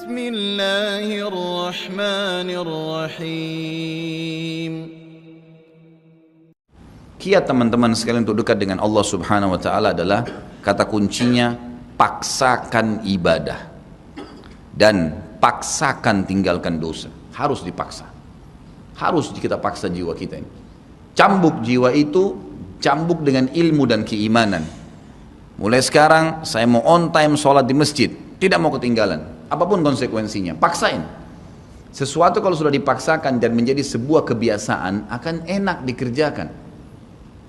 الله الرحمن الرحيم. Kiat teman-teman sekalian untuk dekat dengan Allah Subhanahu wa taala adalah kata kuncinya paksakan ibadah dan paksakan tinggalkan dosa. Harus dipaksa. Harus kita paksa jiwa kita ini. Cambuk jiwa itu, cambuk dengan ilmu dan keimanan. Mulai sekarang saya mau on time sholat di masjid, tidak mau ketinggalan. Apapun konsekuensinya, paksain. Sesuatu kalau sudah dipaksakan dan menjadi sebuah kebiasaan akan enak dikerjakan.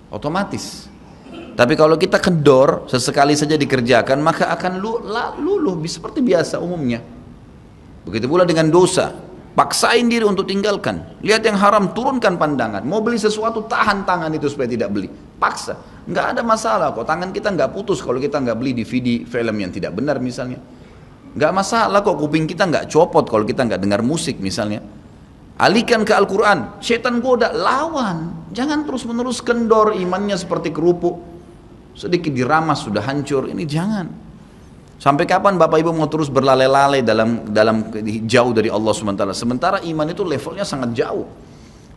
Otomatis. Tapi kalau kita kendor, sesekali saja dikerjakan, maka akan luluh seperti biasa umumnya. Begitu pula dengan dosa, paksain diri untuk tinggalkan. Lihat yang haram, turunkan pandangan. Mau beli sesuatu, tahan tangan itu supaya tidak beli. Paksa, nggak ada masalah kok. Tangan kita nggak putus kalau kita nggak beli DVD film yang tidak benar misalnya. Nggak masalah kok, kuping kita nggak copot kalau kita nggak dengar musik misalnya. Alihkan ke Al-Quran, setan goda, lawan. Jangan terus-menerus kendor, imannya seperti kerupuk. Sedikit diramas sudah hancur, ini jangan. Sampai kapan Bapak Ibu mau terus berlale-lale dalam jauh dari Allah SWT? Sementara iman itu levelnya sangat jauh.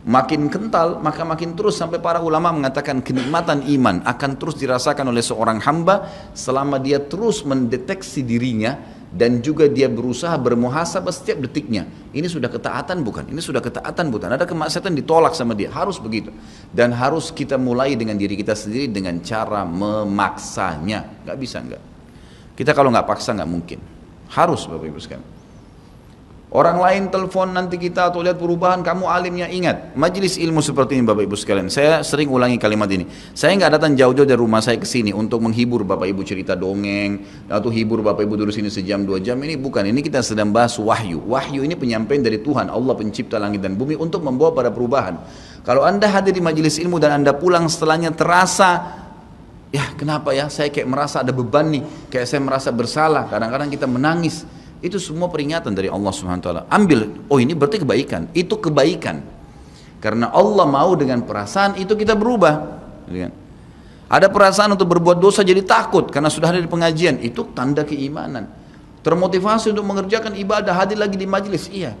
Makin kental, maka makin terus, sampai para ulama mengatakan kenikmatan iman akan terus dirasakan oleh seorang hamba selama dia terus mendeteksi dirinya dan juga dia berusaha bermuhasabah setiap detiknya. Ini sudah ketaatan bukan? Ini sudah ketaatan bukan? Ada kemaksiatan ditolak sama dia, harus begitu. Dan harus kita mulai dengan diri kita sendiri dengan cara memaksanya. Gak bisa enggak. Kita kalau nggak paksa nggak mungkin. Harus Bapak Ibu sekalian. Orang lain telepon nanti kita atau lihat perubahan, kamu alimnya, ingat majelis ilmu seperti ini Bapak Ibu sekalian. Saya sering ulangi kalimat ini. Saya nggak datang jauh-jauh dari rumah saya ke sini untuk menghibur Bapak Ibu cerita dongeng atau hibur Bapak Ibu dulu sini sejam 2 jam. Ini bukan, ini kita sedang bahas wahyu. Wahyu ini penyampaian dari Tuhan, Allah pencipta langit dan bumi untuk membawa pada perubahan. Kalau Anda hadir di majelis ilmu dan Anda pulang setelahnya terasa, ya kenapa ya, saya kayak merasa ada beban nih, kayak saya merasa bersalah, kadang-kadang kita menangis. Itu semua peringatan dari Allah Subhanahu wa taala. Ambil, oh ini berarti kebaikan. Itu kebaikan. Karena Allah mau dengan perasaan itu kita berubah. Ada perasaan untuk berbuat dosa jadi takut karena sudah ada di pengajian, itu tanda keimanan. Termotivasi untuk mengerjakan ibadah, hadir lagi di majelis, iya.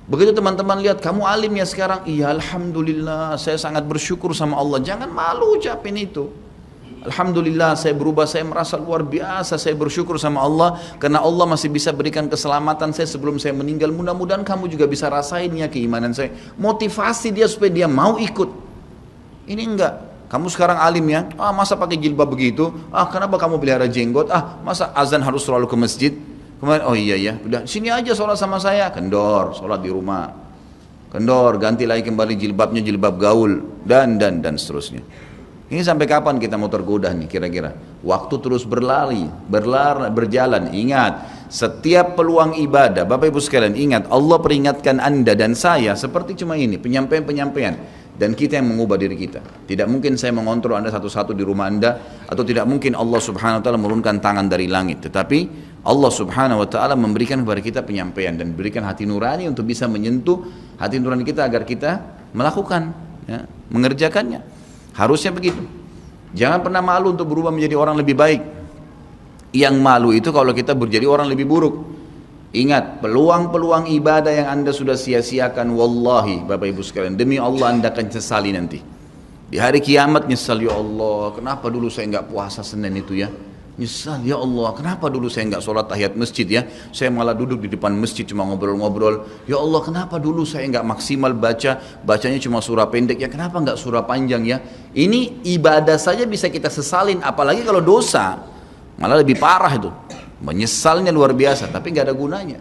Begitu teman-teman lihat kamu alim ya sekarang, iya alhamdulillah, saya sangat bersyukur sama Allah. Jangan malu ucapin itu. Alhamdulillah saya berubah, saya merasa luar biasa, saya bersyukur sama Allah karena Allah masih bisa berikan keselamatan saya sebelum saya meninggal. Mudah-mudahan kamu juga bisa rasain ya keimanan saya. Motivasi dia supaya dia mau ikut. Ini enggak, kamu sekarang alim ya, masa pakai jilbab begitu, kenapa kamu pelihara jenggot, masa azan harus selalu ke masjid. Kemarin, oh iya ya, udah sini aja sholat sama saya, kendor, sholat di rumah, kendor, ganti lagi kembali jilbabnya jilbab gaul dan seterusnya. Ini sampai kapan kita mau tergoda nih kira-kira? Waktu terus berjalan. Ingat, setiap peluang ibadah, Bapak Ibu sekalian ingat, Allah peringatkan Anda dan saya seperti cuma ini, penyampaian. Dan kita yang mengubah diri kita. Tidak mungkin saya mengontrol Anda satu-satu di rumah Anda, atau tidak mungkin Allah Subhanahu wa taala menurunkan tangan dari langit. Tetapi Allah Subhanahu wa taala memberikan kepada kita penyampaian dan berikan hati nurani untuk bisa menyentuh hati nurani kita agar kita melakukan, ya, mengerjakannya. Harusnya begitu. Jangan pernah malu untuk berubah menjadi orang lebih baik. Yang malu itu kalau kita menjadi orang lebih buruk. Ingat, peluang-peluang ibadah yang Anda sudah sia-siakan, wallahi Bapak Ibu sekalian, demi Allah Anda akan sesali nanti. Di hari kiamat nyesal, ya Allah, kenapa dulu saya nggak puasa Senin itu ya? Nyesal, ya Allah, kenapa dulu saya nggak sholat tahiyat masjid ya? Saya malah duduk di depan masjid cuma ngobrol-ngobrol. Ya Allah, kenapa dulu saya nggak maksimal bacanya cuma surah pendek ya? Kenapa nggak surah panjang ya? Ini ibadah saja bisa kita sesalin, apalagi kalau dosa, malah lebih parah itu. Menyesalnya luar biasa, tapi nggak ada gunanya.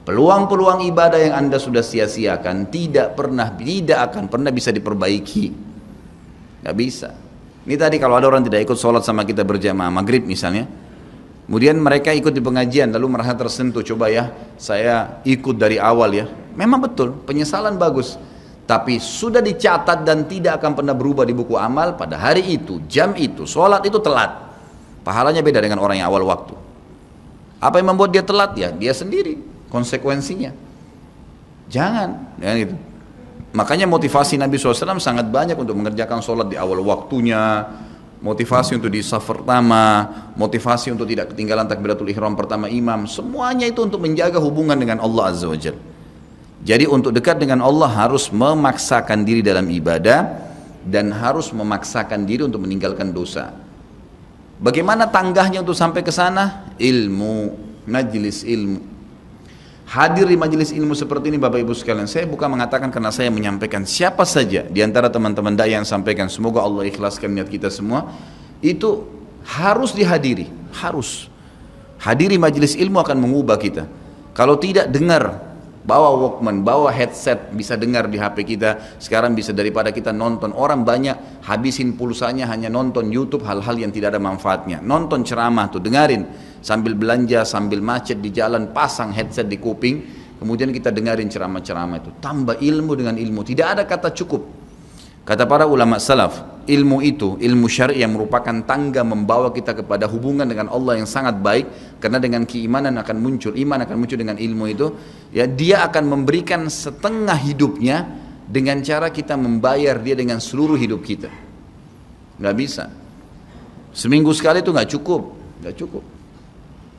Peluang-peluang ibadah yang Anda sudah sia-siakan tidak akan pernah bisa diperbaiki. Nggak bisa. Ini tadi kalau ada orang tidak ikut sholat sama kita berjamaah maghrib misalnya, kemudian mereka ikut di pengajian lalu merasa tersentuh, coba ya saya ikut dari awal ya. Memang betul, penyesalan bagus, tapi sudah dicatat dan tidak akan pernah berubah di buku amal. Pada hari itu, jam itu, sholat itu telat, pahalanya beda dengan orang yang awal waktu. Apa yang membuat dia telat? Ya dia sendiri, konsekuensinya. Jangan, ya gitu. Makanya motivasi Nabi SAW sangat banyak untuk mengerjakan sholat di awal waktunya, motivasi untuk di saf pertama, motivasi untuk tidak ketinggalan takbiratul ihram pertama imam, semuanya itu untuk menjaga hubungan dengan Allah Azza wa Jalla. Jadi untuk dekat dengan Allah harus memaksakan diri dalam ibadah dan harus memaksakan diri untuk meninggalkan dosa. Bagaimana tangganya untuk sampai ke sana? Ilmu, majlis ilmu. Hadir di majelis ilmu seperti ini Bapak Ibu sekalian, saya bukan mengatakan karena saya menyampaikan, siapa saja di antara teman-teman dai yang sampaikan, semoga Allah ikhlaskan niat kita semua, itu harus dihadiri, harus. Hadiri majelis ilmu akan mengubah kita. Kalau tidak, dengar, bawa Walkman, bawa headset, bisa dengar di HP kita. Sekarang bisa daripada kita nonton, orang banyak habisin pulsanya hanya nonton YouTube hal-hal yang tidak ada manfaatnya. Nonton ceramah tuh, dengarin sambil belanja, sambil macet di jalan, pasang headset di kuping, kemudian kita dengarin ceramah-ceramah itu. Tambah ilmu dengan ilmu, tidak ada kata cukup. Kata para ulama salaf, ilmu itu, ilmu syar'i yang merupakan tangga membawa kita kepada hubungan dengan Allah yang sangat baik, karena dengan keimanan akan muncul, iman akan muncul dengan ilmu itu, ya dia akan memberikan setengah hidupnya dengan cara kita membayar dia dengan seluruh hidup kita. Nggak bisa. Seminggu sekali itu nggak cukup, nggak cukup.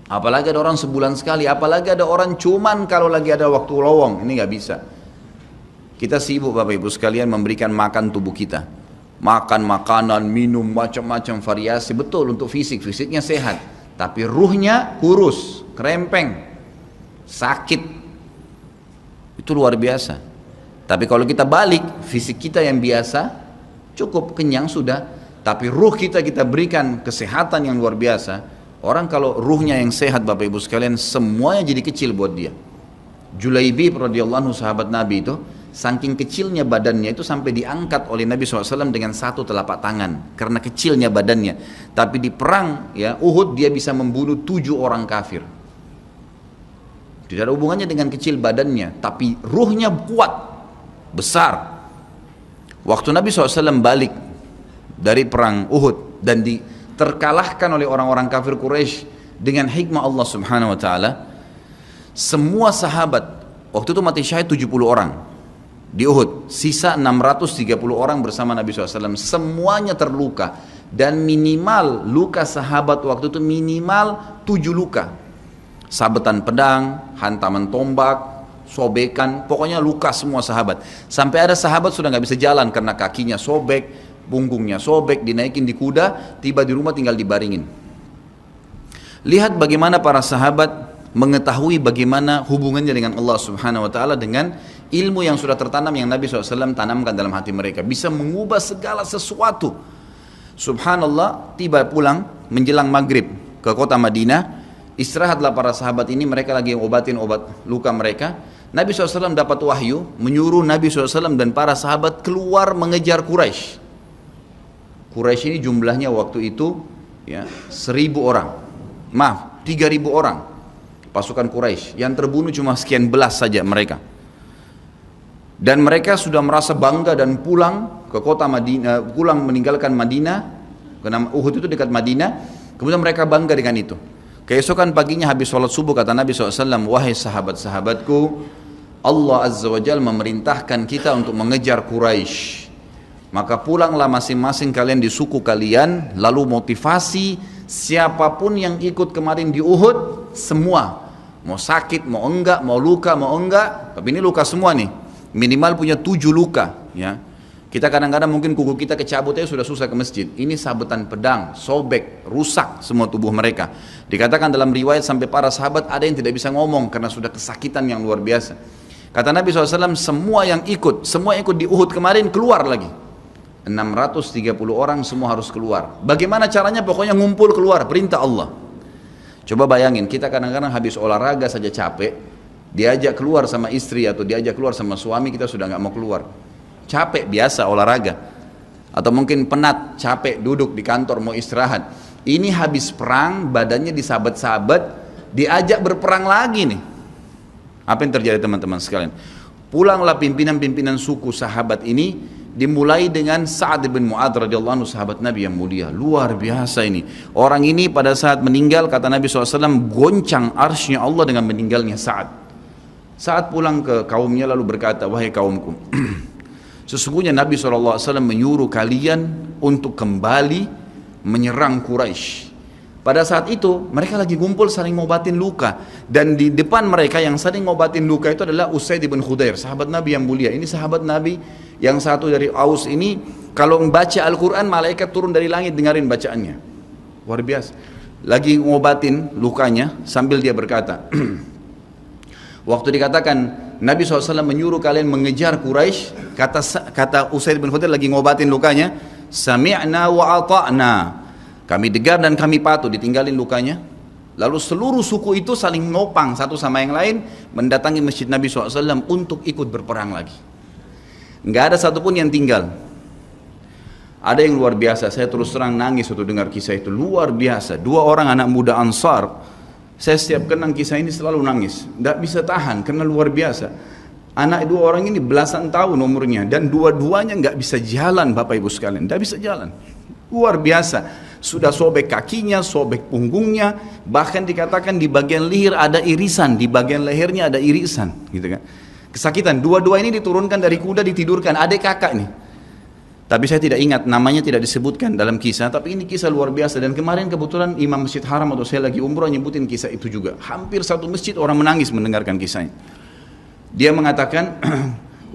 Apalagi ada orang sebulan sekali, apalagi ada orang cuman kalau lagi ada waktu lowong, ini nggak bisa. Kita sibuk Bapak Ibu sekalian memberikan makan tubuh kita, makan makanan, minum macam-macam variasi, betul untuk fisik, fisiknya sehat, tapi ruhnya kurus, kerempeng, sakit, itu luar biasa. Tapi kalau kita balik, fisik kita yang biasa, cukup kenyang sudah, tapi ruh kita berikan kesehatan yang luar biasa. Orang kalau ruhnya yang sehat Bapak Ibu sekalian, semuanya jadi kecil buat dia. Julaibib radhiyallahu anhu, sahabat Nabi itu, saking kecilnya badannya itu sampai diangkat oleh Nabi SAW dengan satu telapak tangan karena kecilnya badannya. Tapi di perang ya Uhud dia bisa membunuh 7 orang kafir. Tidak ada hubungannya dengan kecil badannya, tapi ruhnya kuat, besar. Waktu Nabi SAW balik dari perang Uhud dan terkalahkan oleh orang-orang kafir Quraisy dengan hikmah Allah Subhanahu Wa Taala, semua sahabat waktu itu mati syahid 70 orang di Uhud, sisa 630 orang bersama Nabi SAW, semuanya terluka, dan minimal luka sahabat waktu itu minimal 7 luka, sabetan pedang, hantaman tombak, sobekan, pokoknya luka semua sahabat. Sampai ada sahabat sudah nggak bisa jalan karena kakinya sobek, punggungnya sobek, dinaikin di kuda, tiba di rumah tinggal dibaringin. Lihat bagaimana para sahabat mengetahui bagaimana hubungannya dengan Allah Subhanahu Wa Taala dengan ilmu yang sudah tertanam yang Nabi SAW tanamkan dalam hati mereka, bisa mengubah segala sesuatu. Subhanallah, tiba pulang menjelang maghrib ke kota Madinah, istirahatlah para sahabat ini, mereka lagi obatin obat luka mereka. Nabi SAW dapat wahyu menyuruh Nabi SAW dan para sahabat keluar mengejar Quraisy. Quraisy ini jumlahnya waktu itu ya 1.000 orang, maaf 3.000 orang pasukan Quraisy, yang terbunuh cuma sekian belas saja mereka. Dan mereka sudah merasa bangga dan pulang ke kota Madinah, pulang meninggalkan Madinah, karena Uhud itu dekat Madinah. Kemudian mereka bangga dengan itu. Keesokan paginya habis sholat subuh kata Nabi SAW, wahai sahabat-sahabatku, Allah Azza wa Jalla memerintahkan kita untuk mengejar Quraisy. Maka pulanglah masing-masing kalian di suku kalian, lalu motivasi siapapun yang ikut kemarin di Uhud, semua, mau sakit, mau enggak, mau luka, mau enggak, tapi ini luka semua nih, minimal punya 7 luka ya. Kita kadang-kadang mungkin kuku kita kecabut aja sudah susah ke masjid, ini sabetan pedang, sobek, rusak semua tubuh mereka. Dikatakan dalam riwayat sampai para sahabat ada yang tidak bisa ngomong karena sudah kesakitan yang luar biasa. Kata Nabi SAW, semua yang ikut di Uhud kemarin keluar lagi, 630 orang semua harus keluar. Bagaimana caranya? Pokoknya ngumpul keluar, perintah Allah. Coba bayangin, kita kadang-kadang habis olahraga saja capek, diajak keluar sama istri atau diajak keluar sama suami, kita sudah nggak mau keluar. Capek biasa olahraga, atau mungkin penat, capek duduk di kantor mau istirahat. Ini habis perang, badannya disabet-sabet, diajak berperang lagi nih. Apa yang terjadi teman-teman sekalian? Pulanglah pimpinan-pimpinan suku sahabat ini, dimulai dengan Sa'ad bin Mu'adz radhiyallahu anhu, sahabat Nabi yang mulia, luar biasa ini. Orang ini pada saat meninggal, kata Nabi SAW, goncang arsy-Nya Allah dengan meninggalnya Sa'ad. Saat pulang ke kaumnya lalu berkata, wahai kaumku, sesungguhnya Nabi SAW menyuruh kalian untuk kembali menyerang Quraisy. Pada saat itu mereka lagi ngumpul saling ngobatin luka, dan di depan mereka yang saling ngobatin luka itu adalah Usaid bin Khudair, sahabat Nabi yang mulia. Ini sahabat Nabi yang satu dari Aus ini, kalau membaca Al-Quran malaikat turun dari langit dengarin bacaannya, luar biasa. Lagi ngobatin lukanya sambil dia berkata, waktu dikatakan Nabi SAW menyuruh kalian mengejar Quraisy, kata Usaid bin Khudair lagi ngobatin lukanya, sami'na wa ata'na, kami dengar dan kami patuh, ditinggalin lukanya. Lalu seluruh suku itu saling nopang satu sama yang lain, mendatangi masjid Nabi SAW untuk ikut berperang lagi. Nggak ada satupun yang tinggal. Ada yang luar biasa, saya terus terang nangis waktu dengar kisah itu, luar biasa. Dua orang anak muda Ansar, saya setiap kenang kisah ini selalu nangis, nggak bisa tahan karena luar biasa. Anak dua orang ini belasan tahun umurnya, dan dua-duanya nggak bisa jalan, Bapak Ibu sekalian, nggak bisa jalan. Luar biasa. Sudah sobek kakinya, sobek punggungnya, bahkan dikatakan di bagian leher ada irisan, di bagian lehernya ada irisan, gitu kan. Kesakitan. Dua-dua ini diturunkan dari kuda, ditidurkan, adik kakak nih. Tapi saya tidak ingat, namanya tidak disebutkan dalam kisah, tapi ini kisah luar biasa. Dan kemarin kebetulan Imam Masjid Haram atau saya lagi umroh nyebutin kisah itu juga. Hampir satu masjid orang menangis mendengarkan kisahnya. Dia mengatakan,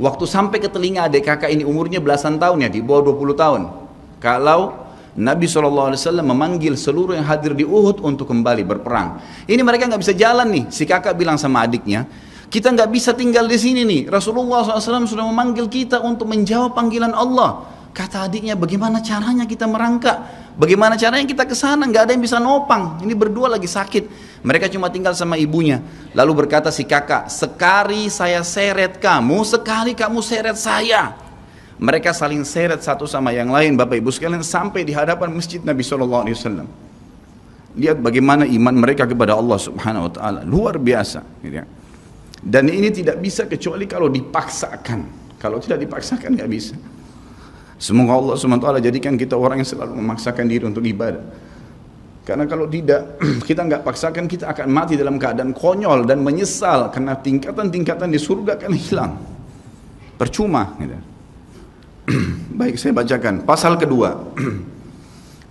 waktu sampai ke telinga adik kakak ini umurnya belasan tahun ya, di bawah 20 tahun. Kalau Nabi SAW memanggil seluruh yang hadir di Uhud untuk kembali berperang. Ini mereka nggak bisa jalan nih. Si kakak bilang sama adiknya, kita nggak bisa tinggal di sini nih. Rasulullah SAW sudah memanggil kita untuk menjawab panggilan Allah. Kata adiknya, bagaimana caranya kita merangkak? Bagaimana caranya kita ke sana? Nggak ada yang bisa nopang. Ini berdua lagi sakit. Mereka cuma tinggal sama ibunya. Lalu berkata si kakak, sekali saya seret kamu, sekali kamu seret saya. Mereka saling seret satu sama yang lain, Bapak Ibu sekalian, sampai di hadapan masjid Nabi SAW. Lihat bagaimana iman mereka kepada Allah Subhanahu Wa Taala, luar biasa. Dan ini tidak bisa kecuali kalau dipaksakan. Kalau tidak dipaksakan nggak bisa. Semoga Allah Subhanahu Wa Taala jadikan kita orang yang selalu memaksakan diri untuk ibadah. Karena kalau tidak, kita nggak paksakan, kita akan mati dalam keadaan konyol dan menyesal, karena tingkatan-tingkatan di surga akan hilang. Percuma. Baik, saya bacakan pasal kedua.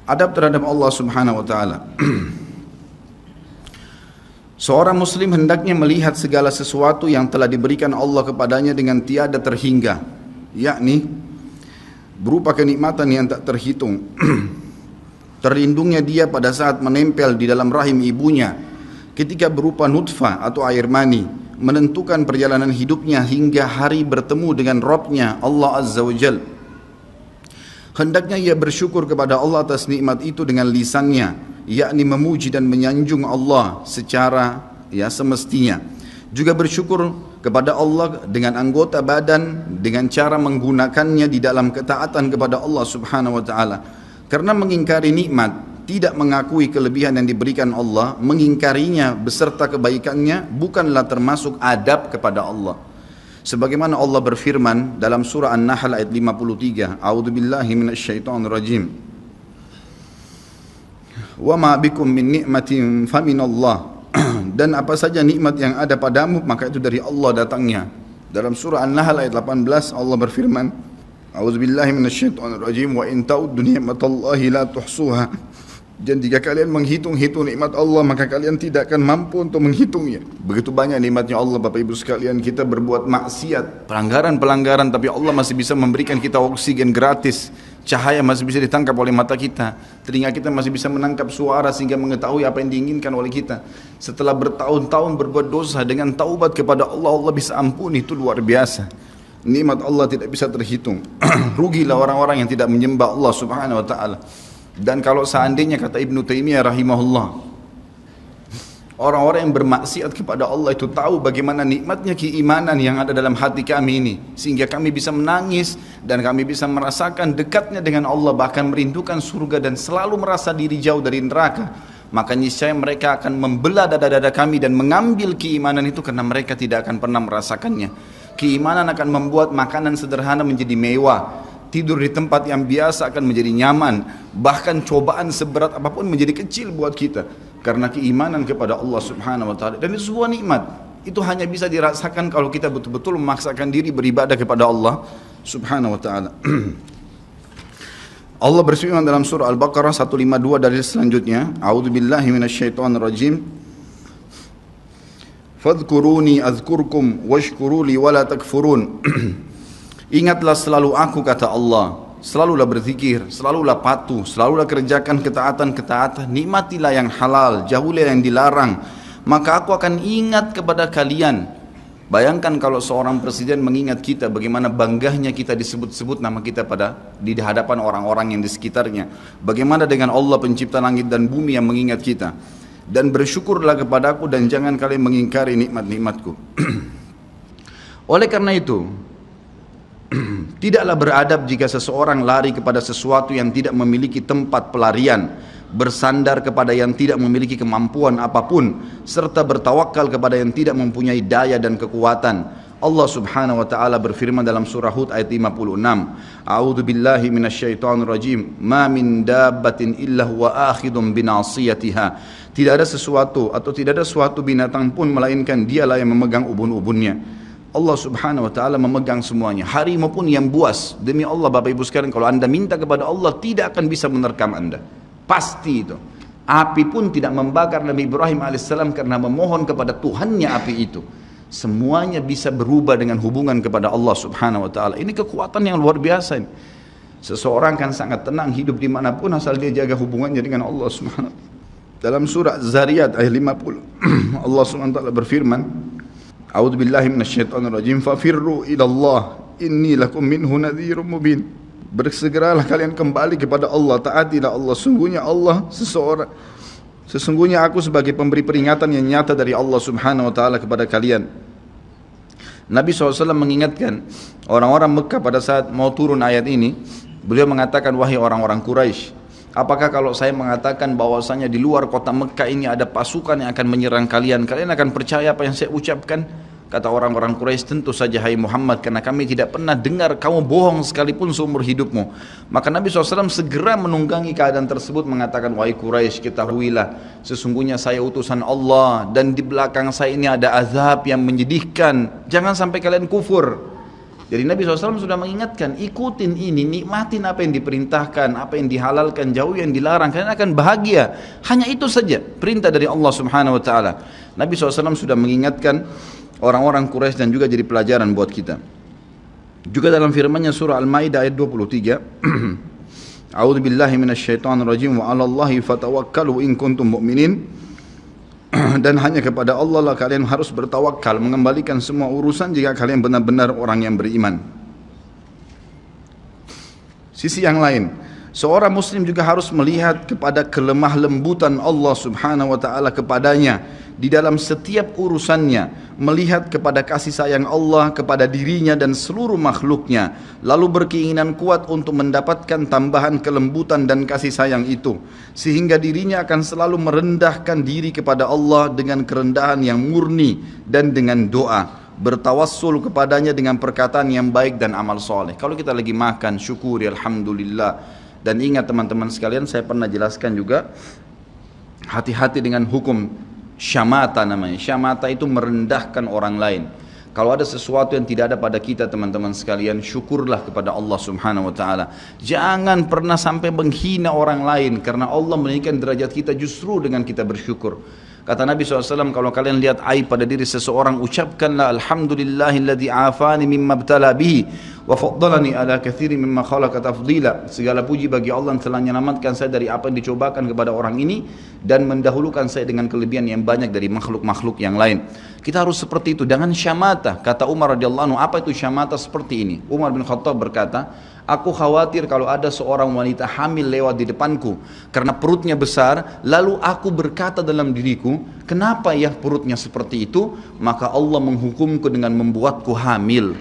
Adab terhadap Allah Subhanahu Wa Taala. Seorang muslim hendaknya melihat segala sesuatu yang telah diberikan Allah kepadanya dengan tiada terhingga, yakni berupa kenikmatan yang tak terhitung. Terlindungnya dia pada saat menempel di dalam rahim ibunya, ketika berupa nutfah atau air mani, menentukan perjalanan hidupnya hingga hari bertemu dengan Rabbnya Allah Azza wa Jal. Hendaknya ia bersyukur kepada Allah atas nikmat itu dengan lisannya, yakni memuji dan menyanjung Allah secara semestinya. Juga bersyukur kepada Allah dengan anggota badan, dengan cara menggunakannya di dalam ketaatan kepada Allah Subhanahu wa Ta'ala. Karena mengingkari nikmat, tidak mengakui kelebihan yang diberikan Allah, mengingkarinya beserta kebaikannya, bukanlah termasuk adab kepada Allah. Sebagaimana Allah berfirman dalam surah An-Nahl ayat 53, A'udzubillahi minasyaitonirrajim. Wa ma bikum min ni'matin faminallah. Dan apa saja nikmat yang ada padamu, maka itu dari Allah datangnya. Dalam surah An-Nahl ayat 18 Allah berfirman, A'udzubillahi minasyaitonirrajim, wa in ta'uddu ni'matallahi la tuhsuha. Dan jika kalian menghitung-hitung nikmat Allah, maka kalian tidak akan mampu untuk menghitungnya. Begitu banyak nikmatnya Allah, Bapak Ibu sekalian. Kita berbuat maksiat, pelanggaran-pelanggaran, tapi Allah masih bisa memberikan kita oksigen gratis. Cahaya masih bisa ditangkap oleh mata kita. Telinga kita masih bisa menangkap suara sehingga mengetahui apa yang diinginkan oleh kita. Setelah bertahun-tahun berbuat dosa, dengan taubat kepada Allah, Allah bisa ampuni. Itu luar biasa. Nikmat Allah tidak bisa terhitung. Rugilah orang-orang yang tidak menyembah Allah Subhanahu wa Ta'ala. Dan kalau seandainya, kata Ibnu Taimiyah rahimahullah, orang-orang yang bermaksiat kepada Allah itu tahu bagaimana nikmatnya keimanan yang ada dalam hati kami ini, sehingga kami bisa menangis dan kami bisa merasakan dekatnya dengan Allah, bahkan merindukan surga dan selalu merasa diri jauh dari neraka, maka niscaya mereka akan membelah dada-dada kami dan mengambil keimanan itu, karena mereka tidak akan pernah merasakannya. Keimanan akan membuat makanan sederhana menjadi mewah, tidur di tempat yang biasa akan menjadi nyaman, bahkan cobaan seberat apapun menjadi kecil buat kita karena keimanan kepada Allah Subhanahu wa Ta'ala. Dan itu sebuah nikmat. Itu hanya bisa dirasakan kalau kita betul-betul memaksakan diri beribadah kepada Allah Subhanahu wa Ta'ala. Allah berfirman dalam surah Al-Baqarah 152 dari selanjutnya, A'udzubillahi minasyaitonirrajim. Fadhkuruni azkurkum washkuruli wala takfurun. Ingatlah selalu aku, kata Allah. Selalulah berzikir, selalulah patuh, selalulah kerjakan ketaatan-ketaatan, nikmatilah yang halal, jauhilah yang dilarang, maka aku akan ingat kepada kalian. Bayangkan kalau seorang presiden mengingat kita, bagaimana bangganya kita disebut-sebut nama kita di hadapan orang-orang yang di sekitarnya. Bagaimana dengan Allah pencipta langit dan bumi yang mengingat kita. Dan bersyukurlah kepadaku dan jangan kalian mengingkari nikmat-nikmatku. Oleh karena itu, tidaklah beradab jika seseorang lari kepada sesuatu yang tidak memiliki tempat pelarian, bersandar kepada yang tidak memiliki kemampuan apapun, serta bertawakal kepada yang tidak mempunyai daya dan kekuatan. Allah subhanahu wa ta'ala berfirman dalam surah Hud ayat 56, A'udzu billahi minasyaitonir rajim, ma min dabbatin illa huwa akhidun binasiyatiha. Tidak ada sesuatu atau tidak ada suatu binatang pun melainkan dialah yang memegang ubun-ubunnya. Allah subhanahu wa ta'ala memegang semuanya. Harimau pun yang buas. Demi Allah Bapak Ibu sekalian, kalau anda minta kepada Allah, tidak akan bisa menerkam anda. Pasti itu. Api pun tidak membakar Nabi Ibrahim alaihissalam karena memohon kepada Tuhannya api itu. Semuanya bisa berubah dengan hubungan kepada Allah subhanahu wa ta'ala. Ini kekuatan yang luar biasa ini. Seseorang kan sangat tenang hidup dimanapun asal dia jaga hubungannya dengan Allah subhanahu wa ta'ala. Dalam surah Zariyat ayat 50 Allah subhanahu wa ta'ala berfirman, A'udzu billahi minasyaitonir rajim, fafirru ilallah inni lakum minhu nadhirun mubin. Bersegeralah kalian kembali kepada Allah, taatilah Allah. Sesungguhnya aku sebagai pemberi peringatan yang nyata dari Allah subhanahu wa ta'ala kepada kalian. Nabi SAW mengingatkan orang-orang Mekah pada saat mau turun ayat ini. Beliau mengatakan, wahai orang-orang Quraisy, apakah kalau saya mengatakan bahwasanya di luar kota Mekah ini ada pasukan yang akan menyerang kalian, kalian akan percaya apa yang saya ucapkan? Kata orang-orang Quraisy, tentu saja hai Muhammad, karena kami tidak pernah dengar kamu bohong sekalipun seumur hidupmu. Maka Nabi SAW segera menunggangi keadaan tersebut, mengatakan, wahai Quraisy, ketahuilah sesungguhnya saya utusan Allah dan di belakang saya ini ada azab yang menyedihkan. Jangan sampai kalian kufur. Jadi Nabi SAW sudah mengingatkan, ikutin ini, nikmatin apa yang diperintahkan, apa yang dihalalkan, jauh yang dilarang, kalian akan bahagia. Hanya itu saja perintah dari Allah subhanahu wa ta'ala. Nabi SAW sudah mengingatkan orang-orang Quraisy dan juga jadi pelajaran buat kita. Juga dalam firman-Nya surah Al-Maidah ayat 23, A'udzu billahi minasyaitonir rajim wa 'alallahi fatawakkalu in kuntum mu'minin. Dan hanya kepada Allah lah kalian harus bertawakal, mengembalikan semua urusan jika kalian benar-benar orang yang beriman. Sisi yang lain, seorang muslim juga harus melihat kepada kelemah lembutan Allah subhanahu wa ta'ala kepadanya di dalam setiap urusannya, melihat kepada kasih sayang Allah kepada dirinya dan seluruh makhluknya, lalu berkeinginan kuat untuk mendapatkan tambahan kelembutan dan kasih sayang itu, sehingga dirinya akan selalu merendahkan diri kepada Allah dengan kerendahan yang murni dan dengan doa, bertawassul kepadanya dengan perkataan yang baik dan amal soleh. Kalau kita lagi makan, syukuri alhamdulillah. Dan ingat teman-teman sekalian, saya pernah jelaskan juga, hati-hati dengan hukum syamata namanya. Syamata itu merendahkan orang lain. Kalau ada sesuatu yang tidak ada pada kita teman-teman sekalian, syukurlah kepada Allah subhanahu wa ta'ala. Jangan pernah sampai menghina orang lain, karena Allah meninggikan derajat kita justru dengan kita bersyukur. Kata Nabi SAW, kalau kalian lihat aib pada diri seseorang, ucapkanlah alhamdulillahilladzi afani mimma btala bihi wa faddalani ala katsiri mimma khalaqa tafdila. Segala puji bagi Allah yang telah menyelamatkan saya dari apa yang dicobakan kepada orang ini dan mendahulukan saya dengan kelebihan yang banyak dari makhluk-makhluk yang lain. Kita harus seperti itu, dengan syamata. Kata Umar radhiyallahu anhu, apa itu syamata seperti ini? Umar bin Khattab berkata, aku khawatir kalau ada seorang wanita hamil lewat di depanku karena perutnya besar, lalu aku berkata dalam diriku, kenapa ya perutnya seperti itu? Maka Allah menghukumku dengan membuatku hamil.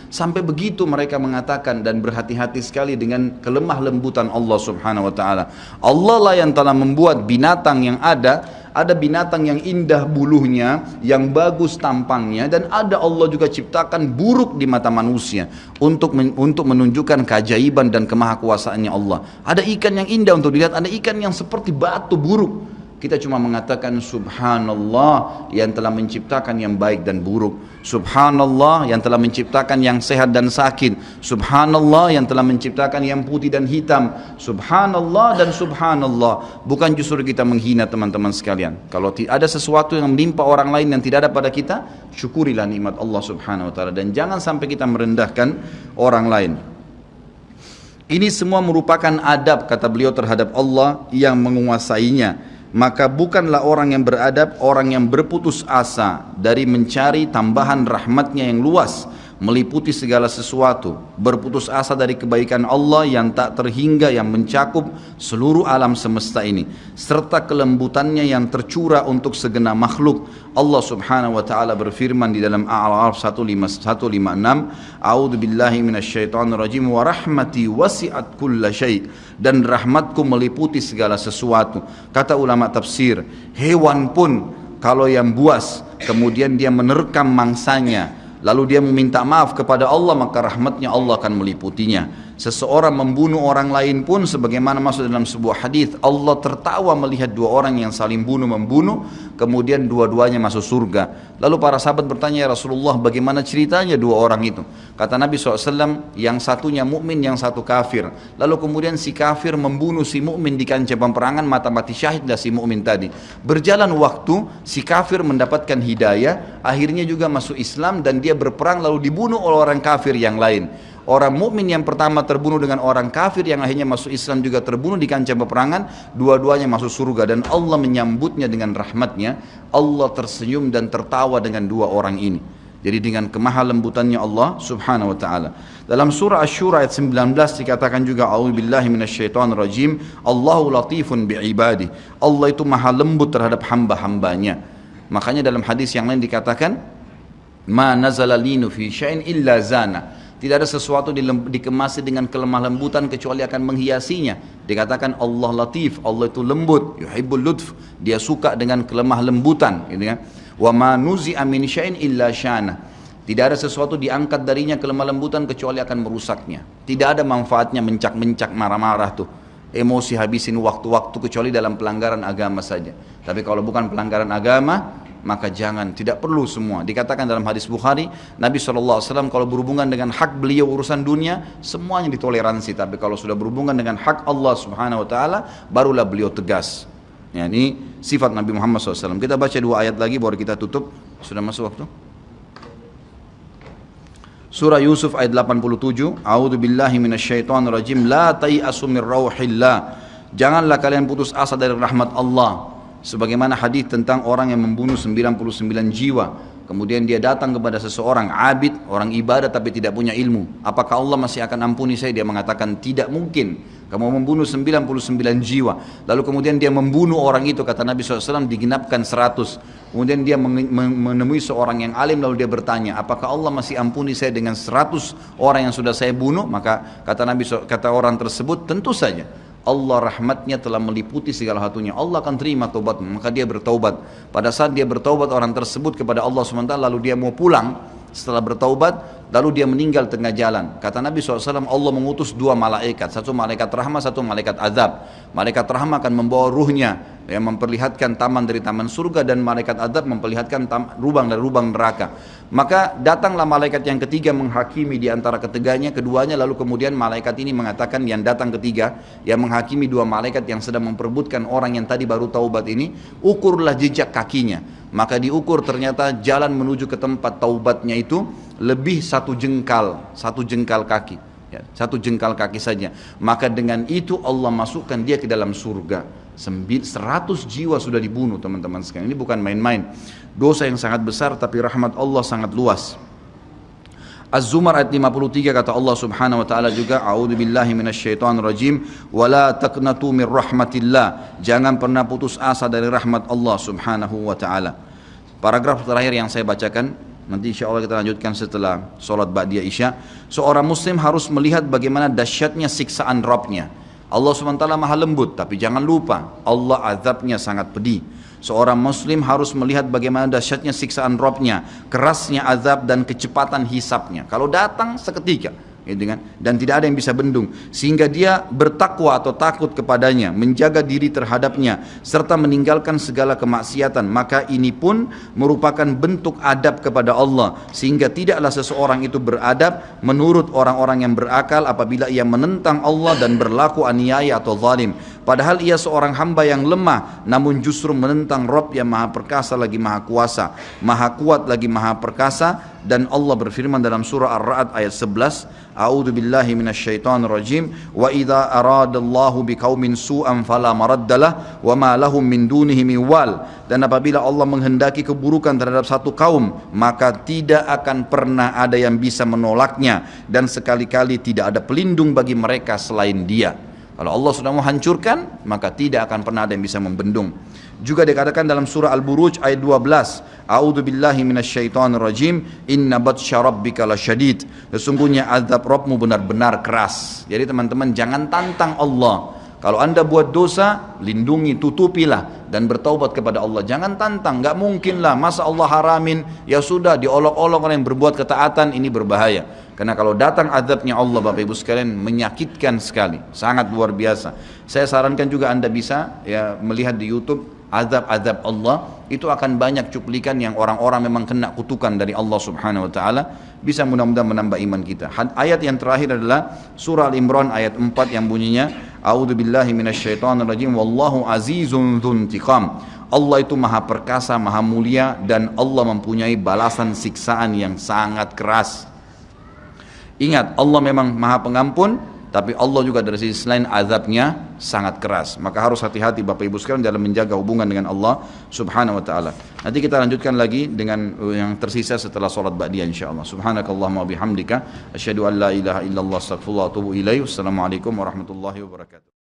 Sampai begitu mereka mengatakan, dan berhati-hati sekali dengan kelemah lembutan Allah subhanahu wa ta'ala. Allah lah yang telah membuat binatang yang ada binatang yang indah bulunya, yang bagus tampangnya, dan ada Allah juga ciptakan buruk di mata manusia untuk menunjukkan keajaiban dan kemahakuasaannya Allah. Ada ikan yang indah untuk dilihat, ada ikan yang seperti batu buruk. Kita cuma mengatakan subhanallah yang telah menciptakan yang baik dan buruk. Subhanallah yang telah menciptakan yang sehat dan sakit. Subhanallah yang telah menciptakan yang putih dan hitam. Subhanallah dan subhanallah. Bukan justru kita menghina teman-teman sekalian. Kalau ada sesuatu yang menimpa orang lain yang tidak ada pada kita, syukurilah nikmat Allah subhanahu wa ta'ala. Dan jangan sampai kita merendahkan orang lain. Ini semua merupakan adab kata beliau terhadap Allah yang menguasainya. Maka bukanlah orang yang beradab, orang yang berputus asa dari mencari tambahan rahmatnya yang luas, meliputi segala sesuatu, berputus asa dari kebaikan Allah yang tak terhingga, yang mencakup seluruh alam semesta ini, serta kelembutannya yang tercurah untuk segenap makhluk. Allah subhanahu wa ta'ala berfirman di dalam A'raf 156, A'udzu billahi minasyaitonir rajim, wa rahmati wasi'at kulla syai', dan rahmatku meliputi segala sesuatu. Kata ulama tafsir, hewan pun kalau yang buas kemudian dia menerkam mangsanya lalu dia meminta maaf kepada Allah, maka rahmatnya Allah akan meliputinya. Seseorang membunuh orang lain pun sebagaimana masuk dalam sebuah hadis, Allah tertawa melihat dua orang yang saling membunuh, kemudian dua-duanya masuk surga. Lalu para sahabat bertanya, ya Rasulullah, bagaimana ceritanya dua orang itu? Kata Nabi SAW, yang satunya mukmin, yang satu kafir. Lalu kemudian si kafir membunuh si mukmin di kancah peperangan, mati syahidlah si mukmin tadi. Berjalan waktu, si kafir mendapatkan hidayah, akhirnya juga masuk Islam dan dia berperang lalu dibunuh oleh orang kafir yang lain. Orang mukmin yang pertama terbunuh dengan orang kafir yang akhirnya masuk Islam juga terbunuh di kancah peperangan, dua-duanya masuk surga dan Allah menyambutnya dengan rahmatnya. Allah tersenyum dan tertawa dengan dua orang ini. Jadi dengan kemahalembutannya Allah subhanahu wa ta'ala. Dalam surah Asy-Syura ayat 19 dikatakan juga, A'udzubillahi minasyaitonirrajim, Allahu latifun bi'ibadi. Allah itu maha lembut terhadap hamba-hambanya. Makanya dalam hadis yang lain dikatakan, ma nazala linu fi syai'in illa zana. Tidak ada sesuatu dikemasi dengan kelemah lembutan kecuali akan menghiasinya. Dikatakan Allah latif, Allah itu lembut, yuhibbul lutf, dia suka dengan kelemah lembutan, gitu kan. Wa ma nuzi'a min syai'in illa syana. Tidak ada sesuatu diangkat darinya kelemah lembutan kecuali akan merusaknya. Tidak ada manfaatnya mencak-mencak, marah-marah tuh. Emosi habisin waktu-waktu kecuali dalam pelanggaran agama saja. Tapi kalau bukan pelanggaran agama, maka jangan, tidak perlu semua. Dikatakan dalam hadis Bukhari, Nabi SAW kalau berhubungan dengan hak beliau urusan dunia, semuanya ditoleransi. Tapi kalau sudah berhubungan dengan hak Allah subhanahu wa ta'ala, barulah beliau tegas. Ya, ini sifat Nabi Muhammad SAW. Kita baca dua ayat lagi baru kita tutup. Sudah masuk waktu? Surah Yusuf ayat 87, A'udzu billahi minasyaitonir rajim, la tai'asu mir rauhillah. Janganlah kalian putus asa dari rahmat Allah. Sebagaimana hadis tentang orang yang membunuh 99 jiwa, kemudian dia datang kepada seseorang abid, orang ibadah tapi tidak punya ilmu. Apakah Allah masih akan ampuni saya? Dia mengatakan tidak mungkin. Kamu membunuh 99 jiwa. Lalu kemudian dia membunuh orang itu, kata Nabi SAW, digenapkan 100. Kemudian dia menemui seorang yang alim, lalu dia bertanya, apakah Allah masih ampuni saya dengan 100 orang yang sudah saya bunuh? Maka kata orang tersebut, tentu saja. Allah rahmatnya telah meliputi segala satunya. Allah akan terima taubatmu. Maka dia bertaubat. Pada saat dia bertaubat orang tersebut kepada Allah SWT, lalu dia mau pulang setelah bertaubat, lalu dia meninggal tengah jalan. Kata Nabi SAW, Allah mengutus dua malaikat, satu malaikat rahmah, satu malaikat azab. Malaikat rahmah akan membawa ruhnya yang memperlihatkan taman dari taman surga, dan malaikat azab memperlihatkan lubang dari lubang neraka. Maka datanglah malaikat yang ketiga menghakimi di antara keduanya, lalu kemudian malaikat ini mengatakan, yang datang ketiga yang menghakimi dua malaikat yang sedang memperebutkan orang yang tadi baru taubat ini, ukurlah jejak kakinya. Maka diukur, ternyata jalan menuju ke tempat taubatnya itu lebih satu jengkal kaki, ya, satu jengkal kaki saja. Maka dengan itu Allah masukkan dia ke dalam surga. 100 jiwa sudah dibunuh, teman-teman sekalian. Ini bukan main-main. Dosa yang sangat besar, tapi rahmat Allah sangat luas. Az-Zumar ayat 53 kata Allah subhanahu wa ta'ala juga, A'udzu billahi minasyaitonir rajim, wa la taqnatu mir rahmatillah. Jangan pernah putus asa dari rahmat Allah subhanahu wa ta'ala. Paragraf terakhir yang saya bacakan, nanti insya Allah kita lanjutkan setelah sholat ba'diyah isya. Seorang muslim harus melihat bagaimana dahsyatnya siksaan Rabbnya. Allah SWT maha lembut, tapi jangan lupa Allah azabnya sangat pedih. Seorang muslim harus melihat bagaimana dahsyatnya siksaan Rabbnya, kerasnya azab dan kecepatan hisapnya. Kalau datang seketika, gitu kan? Dan tidak ada yang bisa bendung, sehingga dia bertakwa atau takut kepadanya, menjaga diri terhadapnya, serta meninggalkan segala kemaksiatan. Maka ini pun merupakan bentuk adab kepada Allah, sehingga tidaklah seseorang itu beradab menurut orang-orang yang berakal apabila ia menentang Allah dan berlaku aniaya atau zalim. Padahal ia seorang hamba yang lemah, namun justru menentang Rabb yang maha perkasa lagi maha kuasa, maha kuat lagi maha perkasa. Dan Allah berfirman dalam surah Ar-Ra'd ayat 11, A'udzu billahi minasyaitonir rajim, wa idza aradallahu biqaumin su'an fala maraddalah wa ma lahum min dunihi min wal. Dan apabila Allah menghendaki keburukan terhadap satu kaum, maka tidak akan pernah ada yang bisa menolaknya, dan sekali-kali tidak ada pelindung bagi mereka selain Dia. Kalau Allah sudah mau hancurkan, maka tidak akan pernah ada yang bisa membendung. Juga dikatakan dalam surah Al-Buruj ayat 12, A'udzu billahi minasyaitonir rajim, inna batsya rabbika lasyadid. Sesungguhnya azab Rabbmu benar-benar keras. Jadi teman-teman, jangan tantang Allah. Kalau anda buat dosa, lindungi, tutupilah dan bertaubat kepada Allah. Jangan tantang, nggak mungkin lah, masa Allah haramin, ya sudah diolok-olok orang yang berbuat ketaatan, ini berbahaya. Karena kalau datang azabnya Allah, Bapak Ibu sekalian, menyakitkan sekali, sangat luar biasa. Saya sarankan juga anda bisa ya melihat di YouTube azab-azab Allah, itu akan banyak cuplikan yang orang-orang memang kena kutukan dari Allah Subhanahu wa taala. Bisa mudah-mudahan menambah iman kita. Ayat yang terakhir adalah surah Al-Imran ayat 4 yang bunyinya, A'udzu billahi minasyaitonir rajim, wallahu azizun dzuntiqam. Allah itu maha perkasa, maha mulia, dan Allah mempunyai balasan siksaan yang sangat keras. Ingat, Allah memang maha pengampun, tapi Allah juga dari sisi lain azabnya sangat keras. Maka harus hati-hati Bapak Ibu sekalian dalam menjaga hubungan dengan Allah Subhanahu wa taala. Nanti kita lanjutkan lagi dengan yang tersisa setelah salat ba'diyah insyaallah. Subhanakallahumma bihamdika asyhadu an la ilaha illallah astaghfirullah wa atubu ilaih. Wassalamualaikum warahmatullahi wabarakatuh.